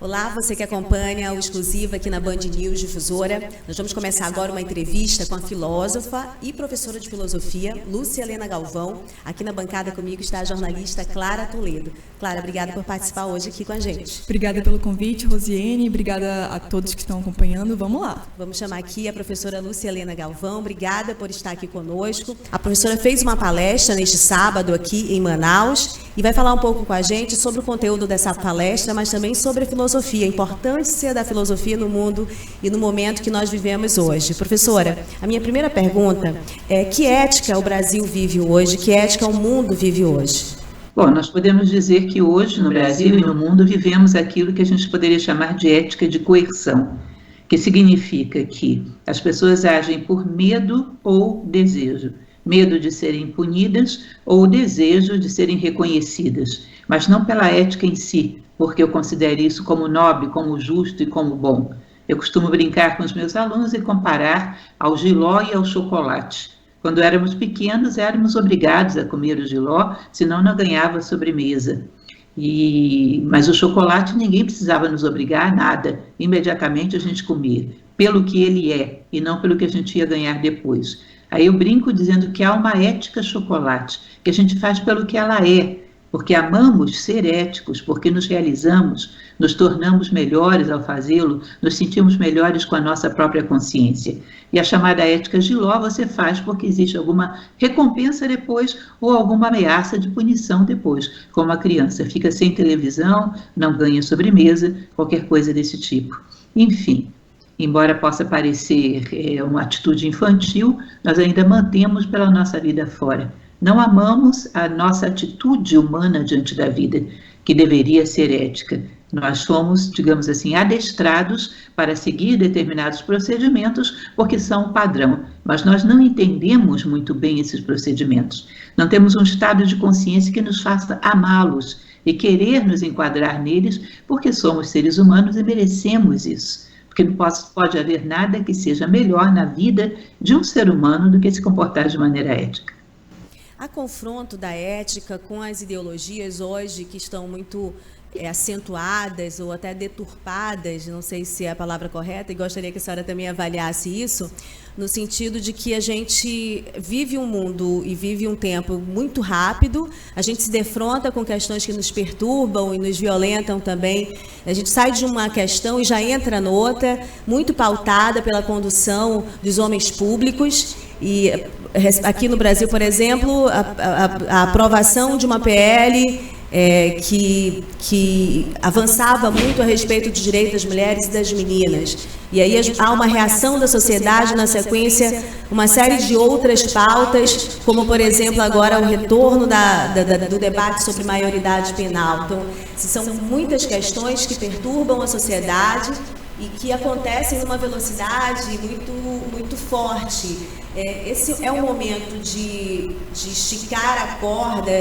Olá, você que acompanha o Exclusiva aqui na Band News Difusora. Nós vamos começar agora uma entrevista com a filósofa e professora de filosofia, Lúcia Helena Galvão. Aqui na bancada comigo está a jornalista Clara Toledo. Clara, obrigada por participar hoje aqui com a gente. Obrigada pelo convite, Rosiane. Obrigada a todos que estão acompanhando. Vamos lá. Vamos chamar aqui a professora Lúcia Helena Galvão. Obrigada por estar aqui conosco. A professora fez uma palestra neste sábado aqui em Manaus e vai falar um pouco com a gente sobre o conteúdo dessa palestra, mas também sobre a filosofia, a importância da filosofia no mundo e no momento que nós vivemos hoje. Professora, a minha primeira pergunta é: que ética o Brasil vive hoje, que ética o mundo vive hoje? Bom, nós podemos dizer que hoje no Brasil e no mundo vivemos aquilo que a gente poderia chamar de ética de coerção, que significa que as pessoas agem por medo ou desejo. Medo de serem punidas ou desejo de serem reconhecidas, mas não pela ética em si, porque eu considero isso como nobre, como justo e como bom. Eu costumo brincar com os meus alunos e comparar ao jiló e ao chocolate. Quando éramos pequenos, éramos obrigados a comer o jiló, senão não ganhava sobremesa. Mas o chocolate ninguém precisava nos obrigar a nada, imediatamente a gente comia, pelo que ele é e não pelo que a gente ia ganhar depois. Aí eu brinco dizendo que há uma ética chocolate, que a gente faz pelo que ela é, porque amamos ser éticos, porque nos realizamos, nos tornamos melhores ao fazê-lo, nos sentimos melhores com a nossa própria consciência. E a chamada ética Giló você faz porque existe alguma recompensa depois ou alguma ameaça de punição depois, como a criança fica sem televisão, não ganha sobremesa, qualquer coisa desse tipo. Enfim. Embora possa parecer uma atitude infantil, nós ainda mantemos pela nossa vida fora. Não amamos a nossa atitude humana diante da vida, que deveria ser ética. Nós fomos, digamos assim, adestrados para seguir determinados procedimentos porque são padrão, mas nós não entendemos muito bem esses procedimentos. Não temos um estado de consciência que nos faça amá-los e querer nos enquadrar neles porque somos seres humanos e merecemos isso. Porque não pode haver nada que seja melhor na vida de um ser humano do que se comportar de maneira ética. Há confronto da ética com as ideologias hoje que estão muito acentuadas ou até deturpadas, não sei se é a palavra correta, e gostaria que a senhora também avaliasse isso, no sentido de que a gente vive um mundo e vive um tempo muito rápido, a gente se defronta com questões que nos perturbam e nos violentam também, a gente sai de uma questão e já entra noutra, muito pautada pela condução dos homens públicos. E aqui no Brasil, por exemplo, a aprovação de uma PL que avançava muito a respeito do direito das mulheres e das meninas. E aí há uma reação da sociedade, na sequência, uma série de outras pautas, como, por exemplo, agora o retorno do debate sobre maioridade penal. Então, são muitas questões que perturbam a sociedade e que acontecem numa velocidade muito forte. Esse é um momento de esticar a corda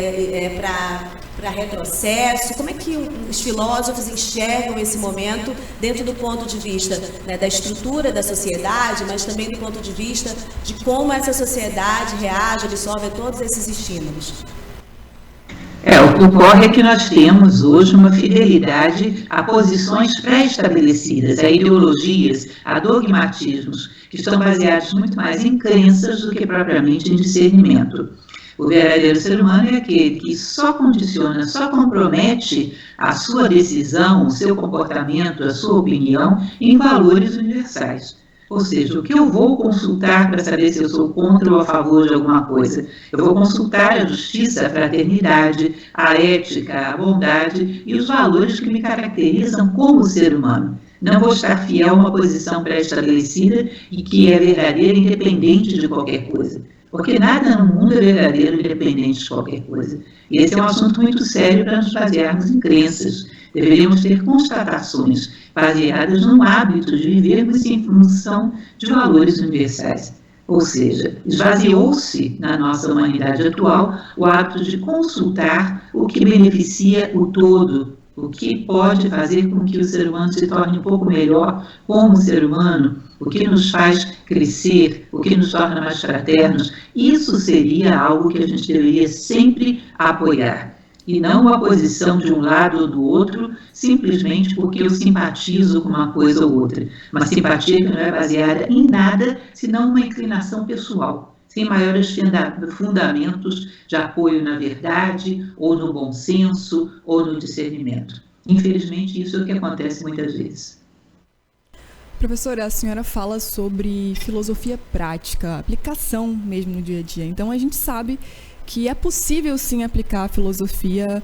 para retrocesso. Como é que os filósofos enxergam esse momento dentro do ponto de vista, né, da estrutura da sociedade, mas também do ponto de vista de como essa sociedade reage, absorve a todos esses estímulos? O que ocorre é que nós temos hoje uma fidelidade a posições pré-estabelecidas, a ideologias, a dogmatismos, que estão baseados muito mais em crenças do que propriamente em discernimento. O verdadeiro ser humano é aquele que só condiciona, só compromete a sua decisão, o seu comportamento, a sua opinião em valores universais. Ou seja, o que eu vou consultar para saber se eu sou contra ou a favor de alguma coisa? Eu vou consultar a justiça, a fraternidade, a ética, a bondade e os valores que me caracterizam como ser humano. Não vou estar fiel a uma posição pré-estabelecida e que é verdadeira independente de qualquer coisa. Porque nada no mundo é verdadeiro independente de qualquer coisa. E esse é um assunto muito sério para nos basearmos em crenças. Deveríamos ter constatações baseadas no hábito de vivermos em função de valores universais. Ou seja, esvaziou-se na nossa humanidade atual o hábito de consultar o que beneficia o todo, o que pode fazer com que o ser humano se torne um pouco melhor como ser humano, o que nos faz crescer, o que nos torna mais fraternos. Isso seria algo que a gente deveria sempre apoiar. e não uma posição de um lado ou do outro, simplesmente porque eu simpatizo com uma coisa ou outra. Uma simpatia que não é baseada em nada, senão uma inclinação pessoal, sem maiores fundamentos de apoio na verdade, ou no bom senso, ou no discernimento. Infelizmente, isso é o que acontece muitas vezes. Professora, a senhora fala sobre filosofia prática, aplicação mesmo no dia a dia. Então, a gente sabe que é possível, sim, aplicar a filosofia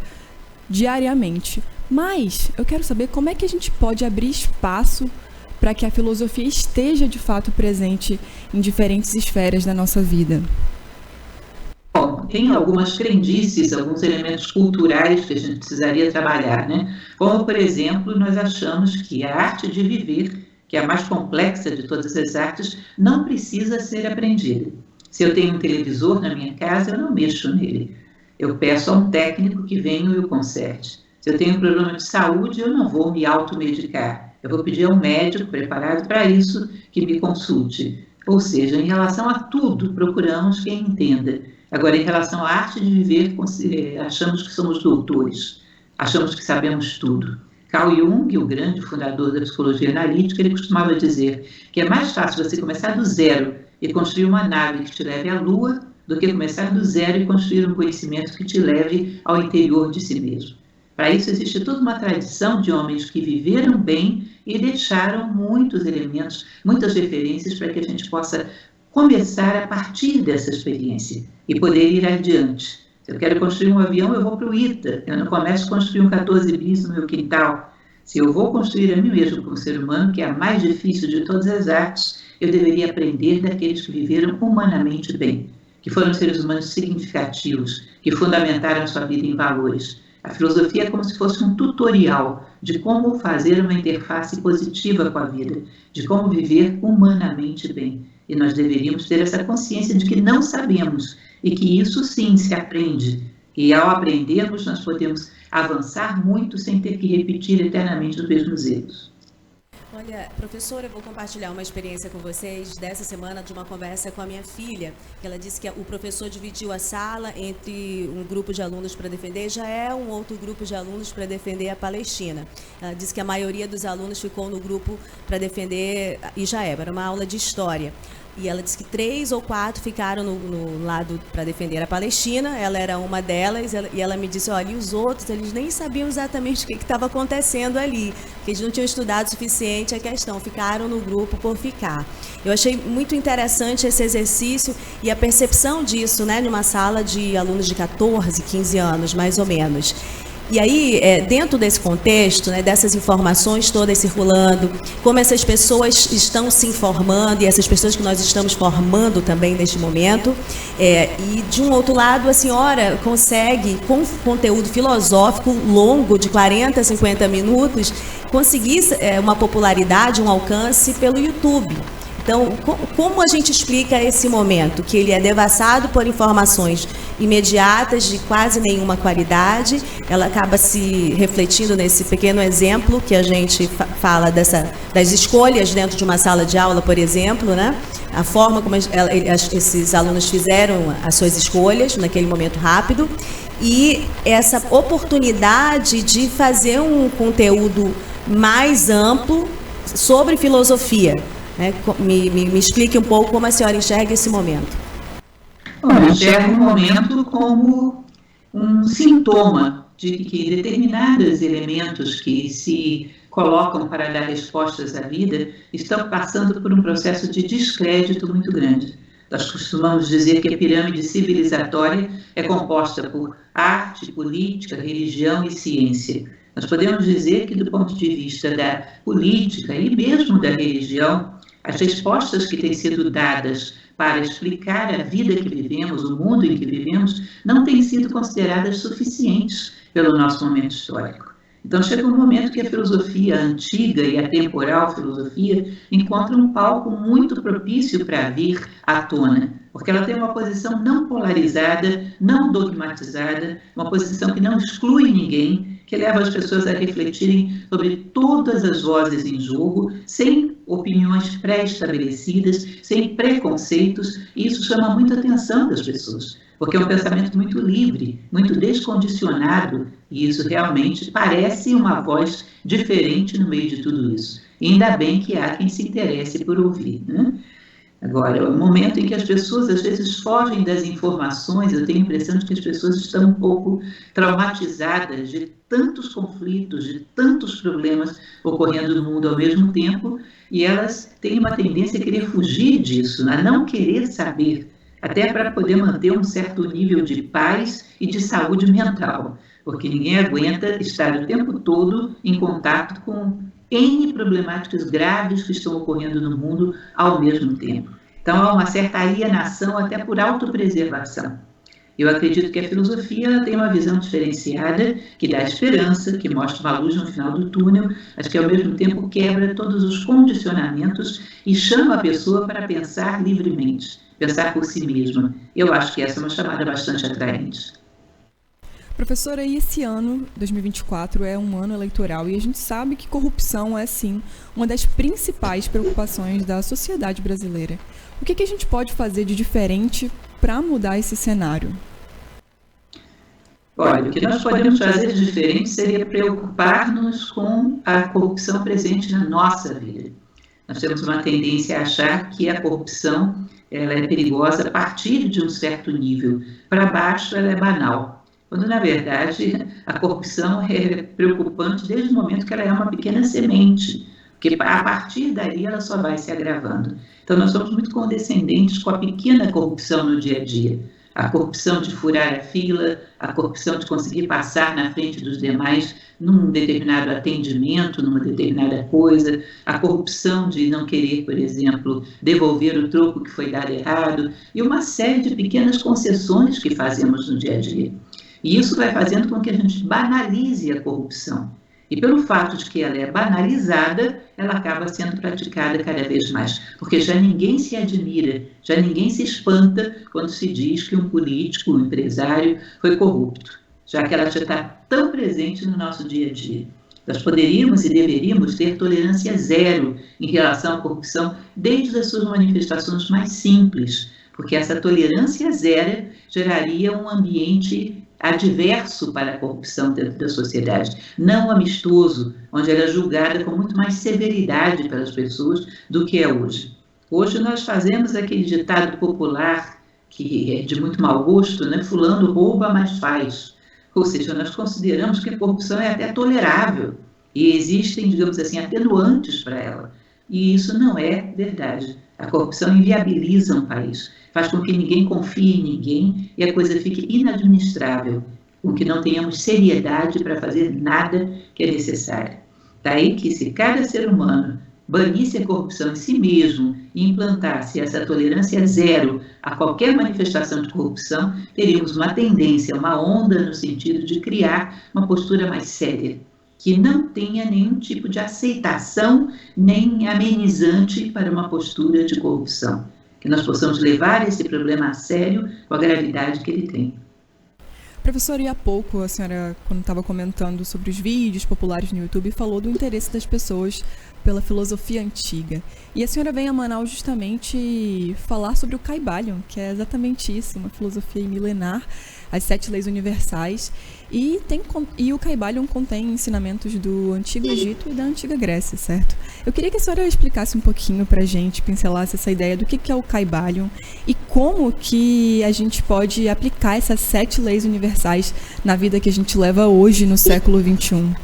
diariamente. Mas eu quero saber como é que a gente pode abrir espaço para que a filosofia esteja, de fato, presente em diferentes esferas da nossa vida. Bom, tem algumas crendices, alguns elementos culturais que a gente precisaria trabalhar, né? Como, por exemplo, nós achamos que a arte de viver, que é a mais complexa de todas as artes, não precisa ser aprendida. Se eu tenho um televisor na minha casa, eu não mexo nele. Eu peço a um técnico que venha e o conserte. Se eu tenho um problema de saúde, eu não vou me automedicar. Eu vou pedir a um médico preparado para isso que me consulte. Ou seja, em relação a tudo, procuramos quem entenda. Agora, em relação à arte de viver, achamos que somos doutores. Achamos que sabemos tudo. Carl Jung, o grande fundador da psicologia analítica, ele costumava dizer que é mais fácil você começar do zero e construir uma nave que te leve à Lua, do que começar do zero e construir um conhecimento que te leve ao interior de si mesmo. Para isso existe toda uma tradição de homens que viveram bem e deixaram muitos elementos, muitas referências para que a gente possa começar a partir dessa experiência e poder ir adiante. Se eu quero construir um avião, eu vou para o ITA, eu não começo a construir um 14 bis no meu quintal. Se eu vou construir a mim mesmo como ser humano, que é a mais difícil de todas as artes, eu deveria aprender daqueles que viveram humanamente bem, que foram seres humanos significativos, que fundamentaram sua vida em valores. A filosofia é como se fosse um tutorial de como fazer uma interface positiva com a vida, de como viver humanamente bem. E nós deveríamos ter essa consciência de que não sabemos e que isso sim se aprende. E ao aprendermos, nós podemos avançar muito sem ter que repetir eternamente os mesmos erros. Olha, professora, eu vou compartilhar uma experiência com vocês dessa semana de uma conversa com a minha filha, que ela disse que o professor dividiu a sala entre um grupo de alunos para defender Israel, um outro grupo de alunos para defender a Palestina. Ela disse que a maioria dos alunos ficou no grupo para defender Israel, era uma aula de história. E ela disse que 3 ou 4 ficaram no lado para defender a Palestina, ela era uma delas, e ela me disse, olha, e os outros, eles nem sabiam exatamente o que estava acontecendo ali, porque eles não tinham estudado o suficiente a questão, ficaram no grupo por ficar. Eu achei muito interessante esse exercício e a percepção disso, né, numa sala de alunos de 14, 15 anos, mais ou menos. E aí, dentro desse contexto, né, dessas informações todas circulando, como essas pessoas estão se informando e essas pessoas que nós estamos formando também neste momento, e de um outro lado, a senhora consegue, com conteúdo filosófico longo, de 40, 50 minutos, conseguir uma popularidade, um alcance pelo YouTube. Então, como a gente explica esse momento, que ele é devassado por informações imediatas de quase nenhuma qualidade, ela acaba se refletindo nesse pequeno exemplo que a gente fala das escolhas dentro de uma sala de aula, por exemplo, né? A forma como esses alunos fizeram as suas escolhas naquele momento rápido e essa oportunidade de fazer um conteúdo mais amplo sobre filosofia. Me explique um pouco como a senhora enxerga esse momento. Eu enxergo o momento como um sintoma de que determinados elementos que se colocam para dar respostas à vida estão passando por um processo de descrédito muito grande. Nós costumamos dizer que a pirâmide civilizatória é composta por arte, política, religião e ciência. Nós podemos dizer que, do ponto de vista da política e mesmo da religião, as respostas que têm sido dadas para explicar a vida que vivemos, o mundo em que vivemos, não têm sido consideradas suficientes pelo nosso momento histórico. Então chega um momento que a filosofia antiga e a temporal filosofia encontra um palco muito propício para vir à tona, porque ela tem uma posição não polarizada, não dogmatizada, uma posição que não exclui ninguém, que leva as pessoas a refletirem sobre todas as vozes em jogo, sem opiniões pré-estabelecidas, sem preconceitos, e isso chama muita atenção das pessoas. porque é um pensamento muito livre, muito descondicionado, e isso realmente parece uma voz diferente no meio de tudo isso. E ainda bem que há quem se interesse por ouvir, né? Agora, o momento em que as pessoas às vezes fogem das informações, eu tenho a impressão de que as pessoas estão um pouco traumatizadas de tantos conflitos, de tantos problemas ocorrendo no mundo ao mesmo tempo, e elas têm uma tendência a querer fugir disso, a não querer saber, até para poder manter um certo nível de paz e de saúde mental, porque ninguém aguenta estar o tempo todo em contato com N problemáticas graves que estão ocorrendo no mundo ao mesmo tempo. Então, há uma certa alienação até por autopreservação. Eu acredito que a filosofia tem uma visão diferenciada, que dá esperança, que mostra uma luz no final do túnel, mas que ao mesmo tempo quebra todos os condicionamentos e chama a pessoa para pensar livremente, pensar por si mesma. Eu acho que essa é uma chamada bastante atraente. Professora, e esse ano, 2024, é um ano eleitoral e a gente sabe que corrupção é, sim, uma das principais preocupações da sociedade brasileira. O que a gente pode fazer de diferente para mudar esse cenário? Olha, o que nós podemos fazer de diferente seria preocupar-nos com a corrupção presente na nossa vida. Nós temos uma tendência a achar que a corrupção ela é perigosa a partir de um certo nível. Para baixo, ela é banal. Quando, na verdade, a corrupção é preocupante desde o momento que ela é uma pequena semente, porque a partir daí ela só vai se agravando. Então, nós somos muito condescendentes com a pequena corrupção no dia a dia. A corrupção de furar a fila, a corrupção de conseguir passar na frente dos demais num determinado atendimento, numa determinada coisa, a corrupção de não querer, por exemplo, devolver o troco que foi dado errado, e uma série de pequenas concessões que fazemos no dia a dia. E isso vai fazendo com que a gente banalize a corrupção. E pelo fato de que ela é banalizada, ela acaba sendo praticada cada vez mais. Porque já ninguém se admira, já ninguém se espanta quando se diz que um político, um empresário foi corrupto, já que ela já está tão presente no nosso dia a dia. Nós poderíamos e deveríamos ter tolerância zero em relação à corrupção, desde as suas manifestações mais simples, porque essa tolerância zero geraria um ambiente adverso para a corrupção dentro da sociedade, não amistoso, onde ela é julgada com muito mais severidade pelas pessoas do que é hoje. Hoje nós fazemos aquele ditado popular, que é de muito mau gosto, né? Fulano rouba, mas faz. Ou seja, nós consideramos que a corrupção é até tolerável e existem, digamos assim, atenuantes para ela. E isso não é verdade. A corrupção inviabiliza um país, faz com que ninguém confie em ninguém e a coisa fique inadministrável, com que não tenhamos seriedade para fazer nada que é necessário. Daí que se cada ser humano banisse a corrupção em si mesmo e implantasse essa tolerância zero a qualquer manifestação de corrupção, teríamos uma tendência, uma onda no sentido de criar uma postura mais séria, que não tenha nenhum tipo de aceitação nem amenizante para uma postura de corrupção. Que nós possamos levar esse problema a sério com a gravidade que ele tem. Professora, e há pouco a senhora, quando estava comentando sobre os vídeos populares no YouTube, falou do interesse das pessoas pela filosofia antiga. E a senhora vem a Manaus justamente falar sobre o Kybalion, que é exatamente isso, uma filosofia milenar, as 7 leis universais. E o Kybalion contém ensinamentos do Antigo Egito e da Antiga Grécia, certo? Eu queria que a senhora explicasse um pouquinho pra gente, pincelasse essa ideia do que é o Kybalion e como que a gente pode aplicar essas 7 leis universais na vida que a gente leva hoje no século XXI.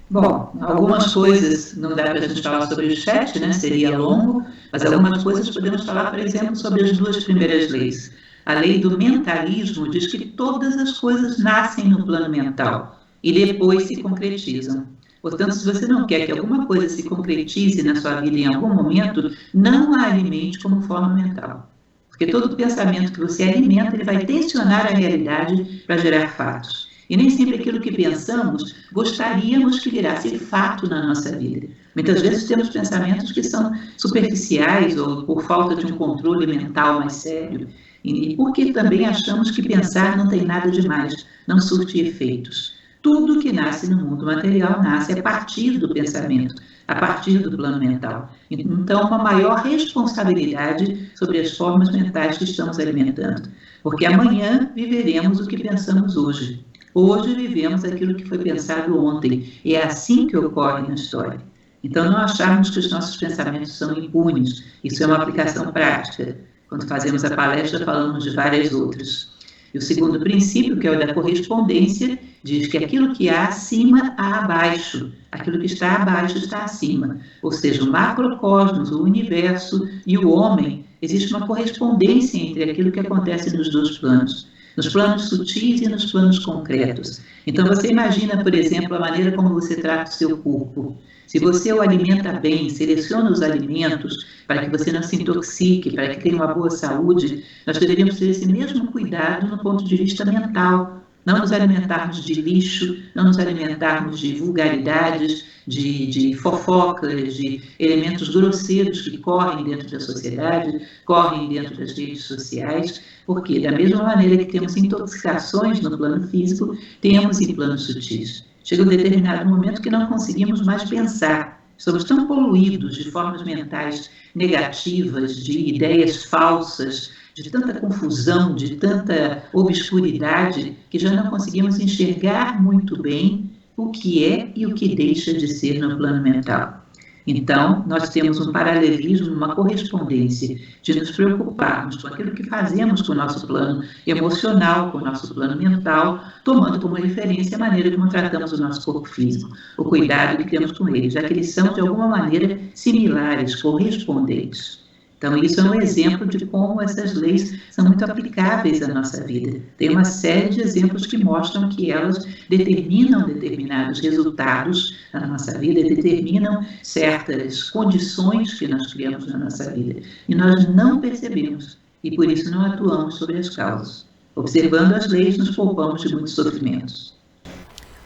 Bom, algumas coisas não dá para a gente falar sobre os 7, né? Seria longo, mas algumas coisas podemos falar, por exemplo, sobre as 2 primeiras leis. A lei do mentalismo diz que todas as coisas nascem no plano mental e depois se concretizam. Portanto, se você não quer que alguma coisa se concretize na sua vida em algum momento, não a alimente como forma mental. Porque todo pensamento que você alimenta, ele vai tensionar a realidade para gerar fatos. E nem sempre aquilo que pensamos, gostaríamos que virasse fato na nossa vida. Muitas vezes temos pensamentos que são superficiais ou por falta de um controle mental mais sério. E porque também achamos que pensar não tem nada demais, não surte efeitos. tudo que nasce no mundo material nasce a partir do pensamento, a partir do plano mental. Então, uma maior responsabilidade sobre as formas mentais que estamos alimentando, porque amanhã viveremos o que pensamos hoje. Hoje vivemos aquilo que foi pensado ontem, e é assim que ocorre na história. Então, não acharmos que os nossos pensamentos são impunes, isso é uma aplicação prática. Quando fazemos a palestra, falamos de várias outras. E o segundo princípio, que é o da correspondência, diz que aquilo que há acima há abaixo, aquilo que está abaixo está acima. Ou seja, o macrocosmos, o universo e o homem, existe uma correspondência entre aquilo que acontece nos dois planos, nos planos sutis e nos planos concretos. Então, você imagina, por exemplo, a maneira como você trata o seu corpo. Se você o alimenta bem, seleciona os alimentos para que você não se intoxique, para que tenha uma boa saúde, nós deveríamos ter esse mesmo cuidado no ponto de vista mental. Não nos alimentarmos de lixo, não nos alimentarmos de vulgaridades, de fofocas, de elementos grosseiros que correm dentro da sociedade, correm dentro das redes sociais, porque da mesma maneira que temos intoxicações no plano físico, temos em planos sutis. Chega um determinado momento que não conseguimos mais pensar. Somos tão poluídos de formas mentais negativas, de ideias falsas, de tanta confusão, de tanta obscuridade, que já não conseguimos enxergar muito bem o que é e o que deixa de ser no plano mental. Então, nós temos um paralelismo, uma correspondência de nos preocuparmos com aquilo que fazemos com o nosso plano emocional, com o nosso plano mental, tomando como referência a maneira como tratamos o nosso corpo físico, o cuidado que temos com ele, já que eles são, de alguma maneira, similares, correspondentes. Então, isso é um exemplo de como essas leis são muito aplicáveis à nossa vida. Tem uma série de exemplos que mostram que elas determinam determinados resultados na nossa vida, determinam certas condições que nós criamos na nossa vida. E nós não percebemos, e por isso não atuamos sobre as causas. Observando as leis, nos poupamos de muitos sofrimentos.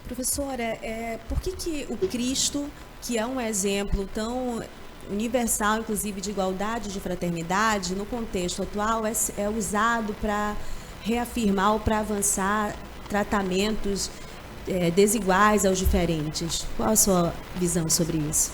Professora, por que o Cristo, que é um exemplo tão universal, inclusive de igualdade, de fraternidade, no contexto atual é usado para reafirmar ou para avançar tratamentos desiguais aos diferentes? Qual a sua visão sobre isso?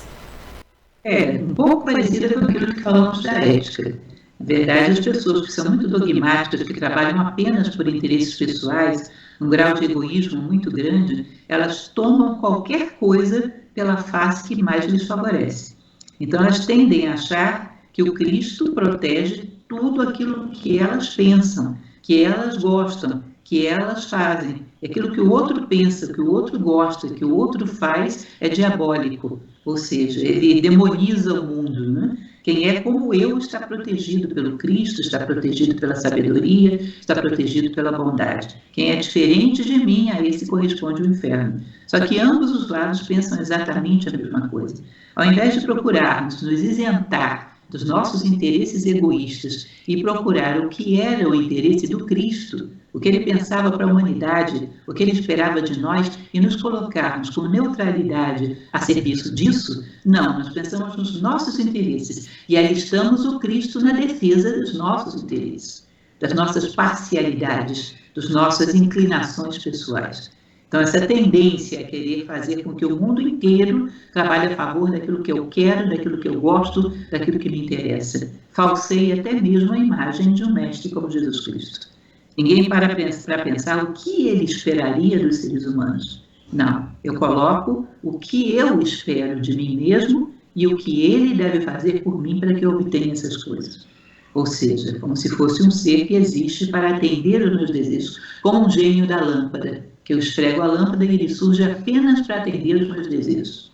Um pouco parecida com aquilo que falamos da ética. Na verdade, as pessoas que são muito dogmáticas, que trabalham apenas por interesses pessoais, um grau de egoísmo muito grande, elas tomam qualquer coisa pela face que mais lhes favorece. Então, elas tendem a achar que o Cristo protege tudo aquilo que elas pensam, que elas gostam, que elas fazem. Aquilo que o outro pensa, que o outro gosta, que o outro faz é diabólico. Ou seja, ele demoniza o mundo, né? Quem é como eu está protegido pelo Cristo, está protegido pela sabedoria, está protegido pela bondade. Quem é diferente de mim, a esse corresponde o inferno. Só que ambos os lados pensam exatamente a mesma coisa. Ao invés de procurarmos nos isentar dos nossos interesses egoístas e procurar o que era o interesse do Cristo, o que ele pensava para a humanidade, o que ele esperava de nós, e nos colocarmos com neutralidade a serviço disso, não, nós pensamos nos nossos interesses e alistamos o Cristo na defesa dos nossos interesses, das nossas parcialidades, das nossas inclinações pessoais. Então, essa tendência a querer fazer com que o mundo inteiro trabalhe a favor daquilo que eu quero, daquilo que eu gosto, daquilo que me interessa. Falseia até mesmo a imagem de um mestre como Jesus Cristo. Ninguém para pensar o que ele esperaria dos seres humanos. Não, eu coloco o que eu espero de mim mesmo e o que ele deve fazer por mim para que eu obtenha essas coisas. Ou seja, como se fosse um ser que existe para atender os meus desejos, como um gênio da lâmpada, que eu esfrego a lâmpada e ele surge apenas para atender os meus desejos.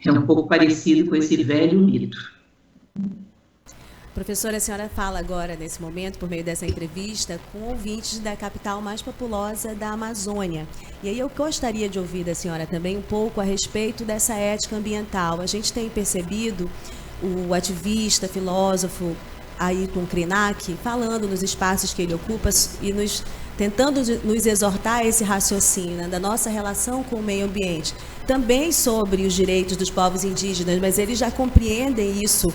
É um pouco parecido com esse velho mito. Professora, a senhora fala agora, nesse momento, por meio dessa entrevista, com ouvintes da capital mais populosa da Amazônia. E aí eu gostaria de ouvir da senhora também um pouco a respeito dessa ética ambiental. A gente tem percebido o ativista, filósofo Ayrton Krenak falando nos espaços que ele ocupa e tentando nos exortar a esse raciocínio, né, da nossa relação com o meio ambiente. também sobre os direitos dos povos indígenas, mas eles já compreendem isso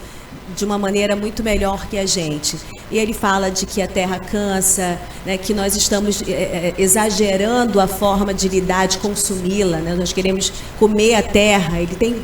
de uma maneira muito melhor que a gente. E ele fala de que a terra cansa, né, que nós estamos exagerando a forma de lidar, de consumi-la, né? Nós queremos comer a terra. Ele tem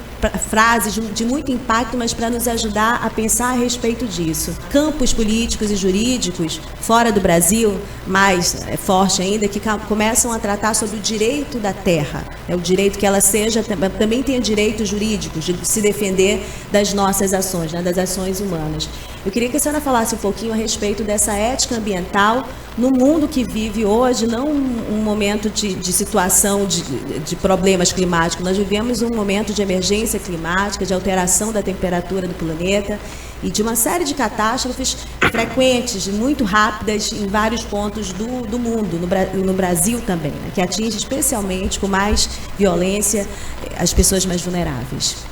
frases de muito impacto, mas para nos ajudar a pensar a respeito disso. Campos políticos e jurídicos, fora do Brasil, mais forte ainda, que começam a tratar sobre o direito da terra, né? O direito que ela seja, também tenha direitos jurídicos, de se defender das nossas ações, né, das ações humanas. Eu queria que a senhora falasse um pouquinho a respeito dessa ética ambiental no mundo que vive hoje, não um momento de situação de problemas climáticos. Nós vivemos um momento de emergência climática, de alteração da temperatura do planeta e de uma série de catástrofes frequentes, muito rápidas em vários pontos do mundo, no Brasil também, né, que atinge especialmente com mais violência as pessoas mais vulneráveis.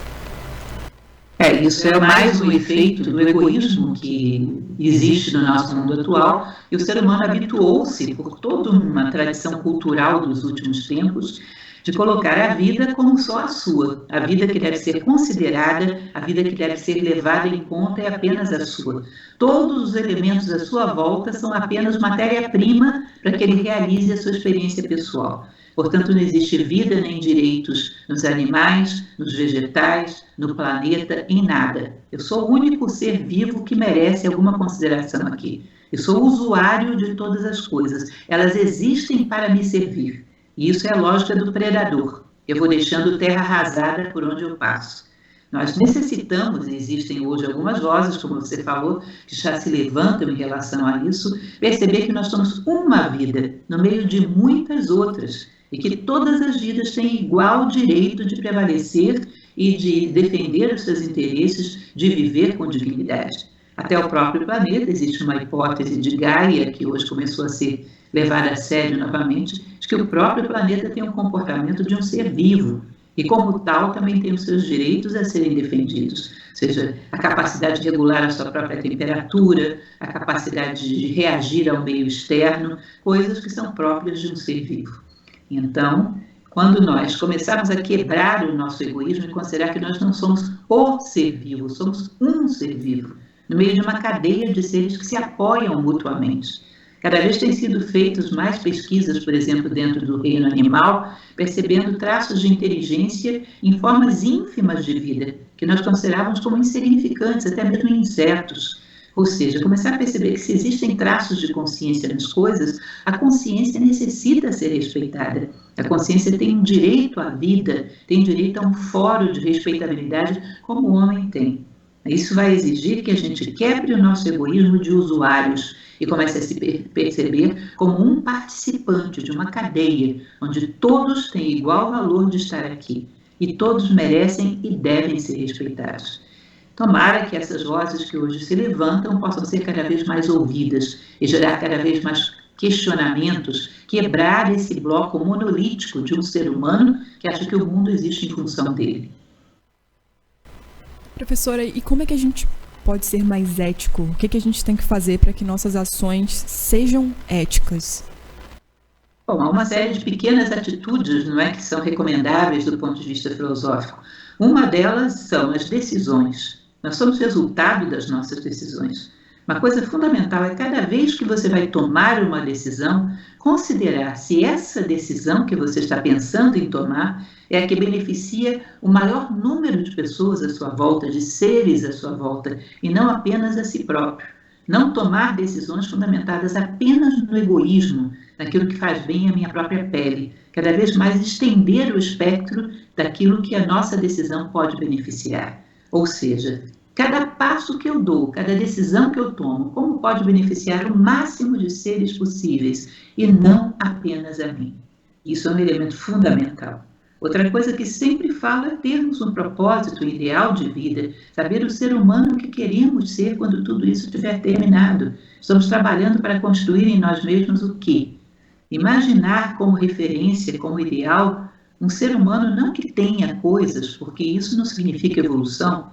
Isso é mais um efeito do egoísmo que existe no nosso mundo atual, e o ser humano habituou-se, por toda uma tradição cultural dos últimos tempos, de colocar a vida como só a sua. A vida que deve ser considerada, a vida que deve ser levada em conta é apenas a sua. Todos os elementos à sua volta são apenas matéria-prima para que ele realize a sua experiência pessoal. Portanto, não existe vida nem direitos nos animais, nos vegetais, no planeta, em nada. Eu sou o único ser vivo que merece alguma consideração aqui. Eu sou usuário de todas as coisas. Elas existem para me servir. E isso é a lógica do predador. Eu vou deixando terra arrasada por onde eu passo. Nós necessitamos, e existem hoje algumas vozes, como você falou, que já se levantam em relação a isso, perceber que nós somos uma vida no meio de muitas outras, e que todas as vidas têm igual direito de prevalecer e de defender os seus interesses, de viver com dignidade. Até o próprio planeta, existe uma hipótese de Gaia, que hoje começou a ser levada a sério novamente, de que o próprio planeta tem um comportamento de um ser vivo, e como tal também tem os seus direitos a serem defendidos, ou seja, a capacidade de regular a sua própria temperatura, a capacidade de reagir ao meio externo, coisas que são próprias de um ser vivo. Então, quando nós começarmos a quebrar o nosso egoísmo e considerar que nós não somos o ser vivo, somos um ser vivo, no meio de uma cadeia de seres que se apoiam mutuamente. Cada vez têm sido feitas mais pesquisas, por exemplo, dentro do reino animal, percebendo traços de inteligência em formas ínfimas de vida, que nós considerávamos como insignificantes, até mesmo em insetos. Ou seja, começar a perceber que se existem traços de consciência nas coisas, a consciência necessita ser respeitada. A consciência tem um direito à vida, tem direito a um fórum de respeitabilidade como o homem tem. Isso vai exigir que a gente quebre o nosso egoísmo de usuários e comece a se perceber como um participante de uma cadeia, onde todos têm igual valor de estar aqui, e todos merecem e devem ser respeitados. Tomara que essas vozes que hoje se levantam possam ser cada vez mais ouvidas e gerar cada vez mais questionamentos, quebrar esse bloco monolítico de um ser humano que acha que o mundo existe em função dele. Professora, e como é que a gente pode ser mais ético? O que a gente tem que fazer para que nossas ações sejam éticas? Bom, há uma série de pequenas atitudes, não é, que são recomendáveis do ponto de vista filosófico. Uma delas são as decisões. Nós somos resultado das nossas decisões. Uma coisa fundamental é, cada vez que você vai tomar uma decisão, considerar se essa decisão que você está pensando em tomar é a que beneficia o maior número de pessoas à sua volta, de seres à sua volta, e não apenas a si próprio. Não tomar decisões fundamentadas apenas no egoísmo, naquilo que faz bem à minha própria pele. Cada vez mais estender o espectro daquilo que a nossa decisão pode beneficiar. Ou seja, cada passo que eu dou, cada decisão que eu tomo, como pode beneficiar o máximo de seres possíveis e não apenas a mim. Isso é um elemento fundamental. Outra coisa que sempre falo é termos um propósito ideal de vida, saber o ser humano que queremos ser quando tudo isso tiver terminado. Estamos trabalhando para construir em nós mesmos o quê? Imaginar como referência, como ideal, um ser humano não que tenha coisas, porque isso não significa evolução.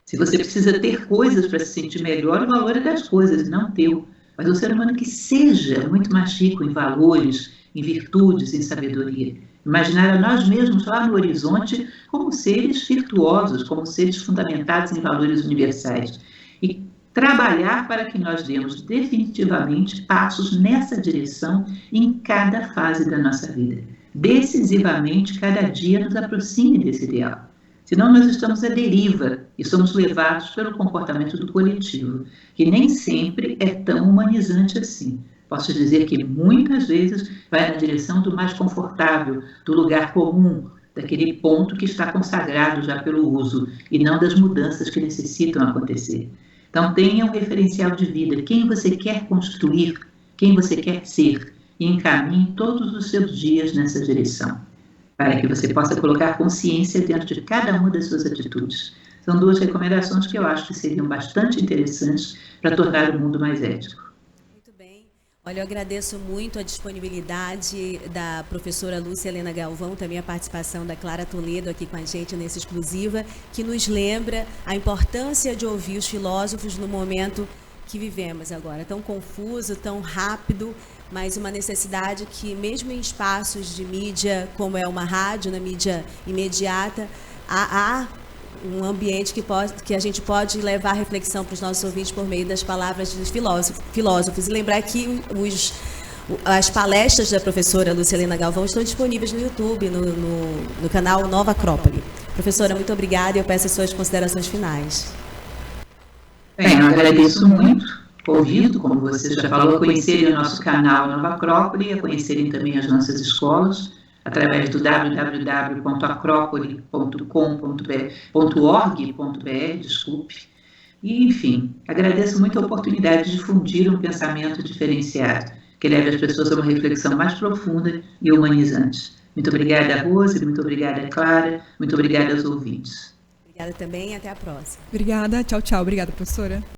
Se você precisa ter coisas para se sentir melhor, o valor é das coisas, não teu. Mas um ser humano que seja muito mais rico em valores, em virtudes, em sabedoria. Imaginar a nós mesmos lá no horizonte como seres virtuosos, como seres fundamentados em valores universais. E trabalhar para que nós demos definitivamente passos nessa direção em cada fase da nossa vida. Decisivamente, cada dia nos aproxime desse ideal. Senão nós estamos à deriva e somos levados pelo comportamento do coletivo, que nem sempre é tão humanizante assim. Posso dizer que muitas vezes vai na direção do mais confortável, do lugar comum, daquele ponto que está consagrado já pelo uso, e não das mudanças que necessitam acontecer. Então tenha um referencial de vida, quem você quer construir, quem você quer ser, e encaminhe todos os seus dias nessa direção, para que você possa colocar consciência dentro de cada uma das suas atitudes. São 2 recomendações que eu acho que seriam bastante interessantes para tornar o mundo mais ético. Olha, eu agradeço muito a disponibilidade da professora Lúcia Helena Galvão, também a participação da Clara Toledo aqui com a gente nessa exclusiva, que nos lembra a importância de ouvir os filósofos no momento que vivemos agora, tão confuso, tão rápido, mas uma necessidade que, mesmo em espaços de mídia, como é uma rádio, na mídia imediata, há um ambiente que a gente pode levar a reflexão para os nossos ouvintes por meio das palavras dos filósofos. E lembrar que as palestras da professora Lúcia Helena Galvão estão disponíveis no YouTube, no canal Nova Acrópole. Professora, muito obrigada e eu peço as suas considerações finais. Bem, eu agradeço muito o convite, como você já falou, a conhecerem o nosso canal Nova Acrópole, a conhecerem também as nossas escolas, através do www.acropole.com.br, desculpe. E, enfim, agradeço muito a oportunidade de difundir um pensamento diferenciado, que leve as pessoas a uma reflexão mais profunda e humanizante. Muito obrigada, Rose, muito obrigada, Clara, muito obrigada aos ouvintes. Obrigada também e até a próxima. Obrigada, tchau, tchau. Obrigada, professora.